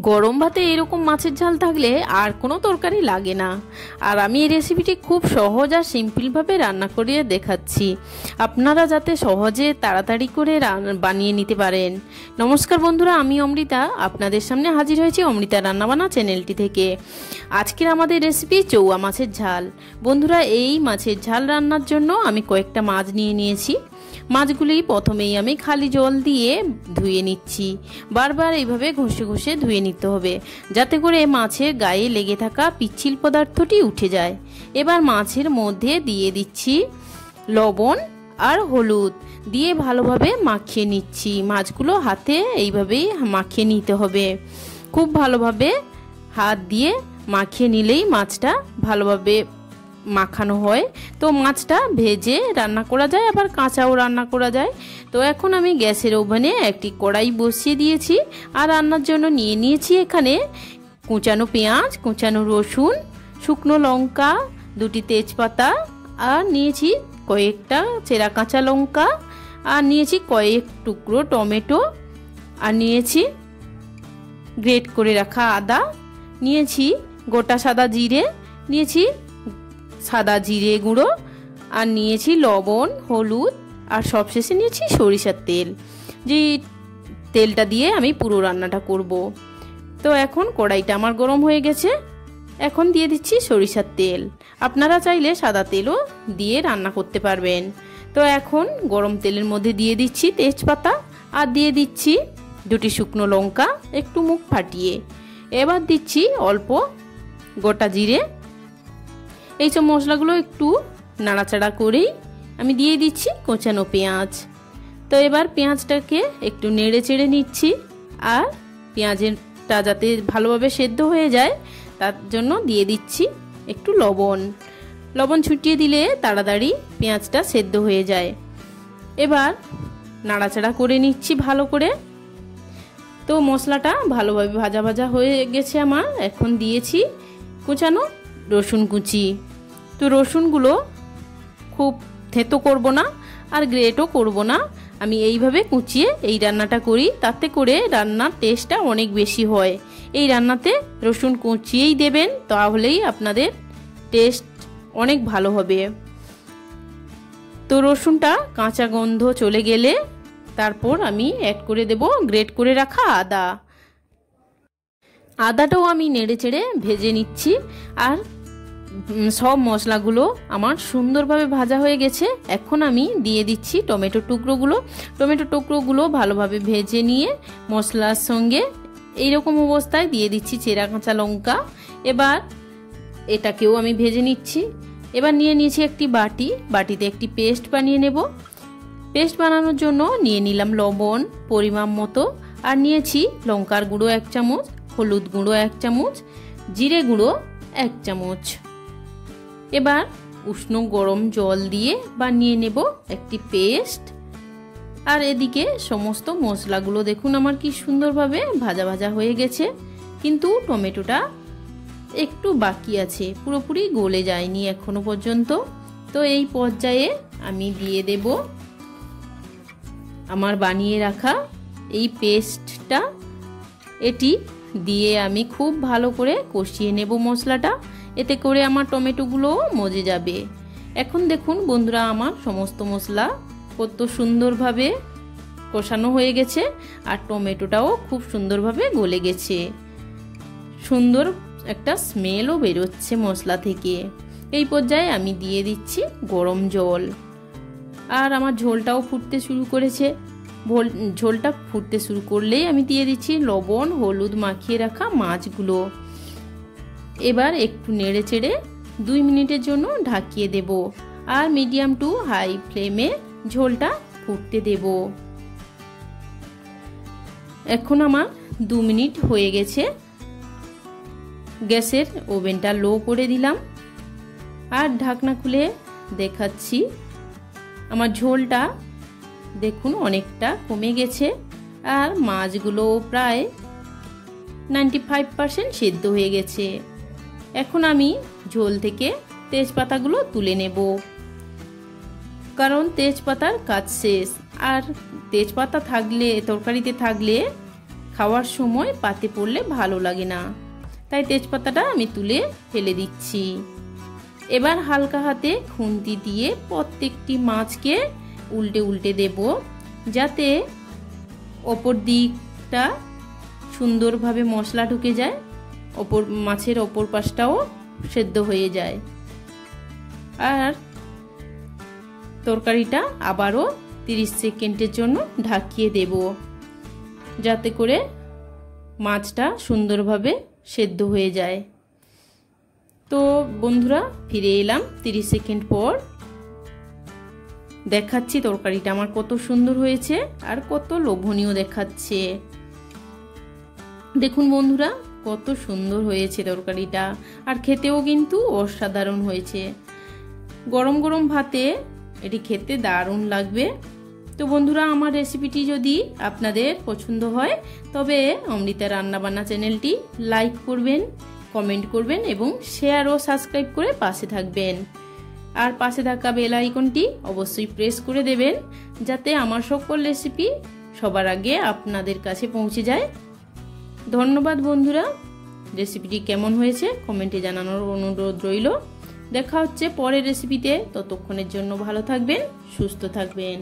গরম ভাতে এরকম মাছের ঝাল থাকলে আর কোনো তরকারি লাগে না। আর আমি এই রেসিপিটি খুব সহজ আর সিম্পলভাবে রান্না করে দেখাচ্ছি, আপনারা যাতে সহজে তাড়াতাড়ি করে বানিয়ে নিতে পারেন। নমস্কার বন্ধুরা, আমি অমৃতা আপনাদের সামনে হাজির হয়েছি অমৃতা রান্নাবান্না চ্যানেলটি থেকে। আজকের আমাদের রেসিপি চৌয়া মাছের ঝাল। বন্ধুরা, এই মাছের ঝাল রান্নার জন্য আমি কয়েকটা মাছ নিয়ে নিয়েছি। মাছগুলি প্রথমেই আমি খালি জল দিয়ে ধুয়ে নিচ্ছি। বারবার এইভাবে ঘষে ঘষে ধুয়ে নিতে হবে, যাতে করে মাছের গায়ে লেগে থাকা পিচ্ছিল পদার্থটি উঠে যায়। এবার মাছের মধ্যে দিয়ে দিচ্ছি লবণ আর হলুদ, দিয়ে ভালোভাবে মাখিয়ে নিচ্ছি। মাছগুলো হাতে এইভাবেই মাখিয়ে নিতে হবে। খুব ভালোভাবে হাত দিয়ে মাখিয়ে নিলেই মাছটা ভালোভাবে মাখানো হয়। তো মাছটা ভেজে রান্না করা যায়, আবার কাঁচাও রান্না করা যায়। তো এখন আমি গ্যাসের ওভেনে একটি কড়াই বসিয়ে দিয়েছি আর রান্নার জন্য নিয়ে নিয়েছি এখানে কুচানো পেঁয়াজ, কুচানো রসুন, শুকনো লঙ্কা, দুটি তেজপাতা, আর নিয়েছি কয়েকটা চেরা কাঁচা লঙ্কা, আর নিয়েছি কয়েক টুকরো টমেটো, আর নিয়েছি গ্রেট করে রাখা আদা, নিয়েছি গোটা সাদা জিরে, নিয়েছি সাদা জিরে গুঁড়ো, আর নিয়েছি লবণ, হলুদ, আর সবশেষে নিয়েছি সরিষার তেল। যে তেলটা দিয়ে আমি পুরো রান্নাটা করব। তো এখন কড়াইটা আমার গরম হয়ে গেছে, এখন দিয়ে দিচ্ছি সরিষার তেল। আপনারা চাইলে সাদা তেলও দিয়ে রান্না করতে পারবেন। তো এখন গরম তেলের মধ্যে দিয়ে দিচ্ছি তেজপাতা, আর দিয়ে দিচ্ছি দুটি শুকনো লঙ্কা একটু মুখ ফাটিয়ে। এবার দিচ্ছি অল্প গোটা জিরে। এইসব মশলাগুলো একটু নাড়াচাড়া করেই আমি দিয়ে দিচ্ছি কোচানো পেঁয়াজ। তো এবার পেঁয়াজটাকে একটু নেড়ে চেড়ে নিচ্ছি, আর পেঁয়াজটা যাতে ভালোভাবে সেদ্ধ হয়ে যায় তার জন্য দিয়ে দিচ্ছি একটু লবণ। লবণ ছুটিয়ে দিলে তাড়াতাড়ি পেঁয়াজটা সেদ্ধ হয়ে যায়। এবার নাড়াচাড়া করে নিচ্ছি ভালো করে। তো মশলাটা ভালোভাবে ভাজা ভাজা হয়ে গেছে আমার। এখন দিয়েছি কুচানো রসুন কুচি। তো রসুনগুলো খুব থেঁতো করব না আর গ্রেটও করব না, আমি এইভাবে কুচিয়ে এই রান্নাটা করি, তাতে করে রান্নার টেস্টটা অনেক বেশি হয়। এই রান্নাতে রসুন কুচিয়েই দেবেন, তাহলেই আপনাদের টেস্ট অনেক ভালো হবে। তো রসুনটা কাঁচা গন্ধ চলে গেলে তারপর আমি অ্যাড করে দেব গ্রেট করে রাখা আদা। আদাটাও আমি নেড়ে চেড়ে ভেজে নিচ্ছি। আর সব মশলাগুলো আমার সুন্দরভাবে ভাজা হয়ে গেছে। এখন আমি দিয়ে দিচ্ছি টমেটো টুকরোগুলো। টমেটো টুকরোগুলো ভালোভাবে ভেজে নিয়ে মশলার সঙ্গে এইরকম অবস্থায় দিয়ে দিচ্ছি চেরা কাঁচা লঙ্কা। এবার এটাকেও আমি ভেজে নিচ্ছি। এবার নিয়ে নিয়েছি একটি বাটিতে একটি পেস্ট বানিয়ে নেব। পেস্ট বানানোর জন্য নিয়ে নিলাম লবণ পরিমাণ মতো, আর নিয়েছি লঙ্কার গুঁড়ো 1 চামচ, হলুদ গুঁড়ো 1 চামচ, জিরে গুঁড়ো 1 চামচ। এবার উষ্ণ গরম জল দিয়ে বানিয়ে নেব একটি পেস্ট। আর এদিকে সমস্ত মশলাগুলো দেখুন আমার কি সুন্দরভাবে ভাজা ভাজা হয়ে গেছে, কিন্তু টমেটোটা একটু বাকি আছে, পুরোপুরি গলে যায়নি এখনো পর্যন্ত। তো এই পর্যায়ে আমি দিয়ে দেব আমার বানিয়ে রাখা এই পেস্টটা। এটি দিয়ে আমি খুব ভালো করে কষিয়ে নেব মশলাটা, এতে করে আমার টমেটোগুলো মজে যাবে। এখন দেখুন বন্ধুরা, আমার সমস্ত মশলা কত সুন্দরভাবে কষানো হয়ে গেছে, আর টমেটোটাও খুব সুন্দরভাবে গলে গেছে। সুন্দর একটা স্মেলও বেরোচ্ছে মশলা থেকে। এই পর্যায়ে আমি দিয়ে দিচ্ছি গরম জল। আর আমার ঝোলটাও ফুটতে শুরু করেছে। ঝোলটা ফুটতে শুরু করলেই আমি দিয়ে দিচ্ছি লবণ হলুদ মাখিয়ে রাখা মাছগুলো। এবার একটু নেড়ে চেড়ে 2 মিনিটের জন্য ঢাকিয়ে দেব, আর মিডিয়াম টু হাই ফ্লেমে ঝোলটা ফুটতে দেব। এখন আমার 2 মিনিট হয়ে গেছে। গ্যাসের ওভেনটা লো করে দিলাম, আর ঢাকনা খুলে দেখাচ্ছি আমার ঝোলটা দেখুন অনেকটা কমে গেছে, আর মাছগুলো প্রায় 95% সেদ্ধ হয়ে গেছে। এখন আমি ঝোল থেকে তেজপাতাগুলো তুলে নেব, কারণ তেজপাতার কাজ শেষ। আর তেজপাতা থাকলে তরকারিতে থাকলে খাওয়ার সময় পাতে পড়লে ভালো লাগে না, তাই তেজপাতাটা আমি তুলে ফেলে দিচ্ছি। এবার হালকা হাতে খুন্তি দিয়ে প্রত্যেকটি মাছকে উল্টে উল্টে দেব, যাতে ওপর দিকটা সুন্দরভাবে মশলা ঢুকে যায়, মাছের ওপর পাশটাও সেদ্ধ হয়ে যায়। আর তরকারিটা আবারও 30 সেকেন্ডের জন্য ঢাকিয়ে দেব, যাতে করে মাছটা সুন্দরভাবে সেদ্ধ হয়ে যায়। তো বন্ধুরা, ফিরে এলাম 30 সেকেন্ড পর। দেখাচ্ছি তরকারিটা আমার কত সুন্দর হয়েছে আর কত লোভনীয় দেখাচ্ছে। দেখুন বন্ধুরা, কত সুন্দর হয়েছে তরকারিটা, আর খেতেও কিন্তু অসাধারণ হয়েছে। গরম গরম ভাতে এটি খেতে দারুণ লাগবে। তো বন্ধুরা, আমার রেসিপিটি যদি আপনাদের পছন্দ হয় তবে অমৃতা রান্নাবান্না চ্যানেলটি লাইক করবেন, কমেন্ট করবেন এবং শেয়ার ও সাবস্ক্রাইব করে পাশে থাকবেন। আর পাশে থাকা বেল আইকনটি অবশ্যই প্রেস করে দেবেন, যাতে আমার সকল রেসিপি সবার আগে আপনাদের কাছে পৌঁছে যায়। ধন্যবাদ বন্ধুরা। রেসিপিটি কেমন হয়েছে কমেন্টে জানানোর অনুরোধ রইল। দেখা হচ্ছে পরের রেসিপিতে। ততক্ষণের জন্য ভালো থাকবেন, সুস্থ থাকবেন।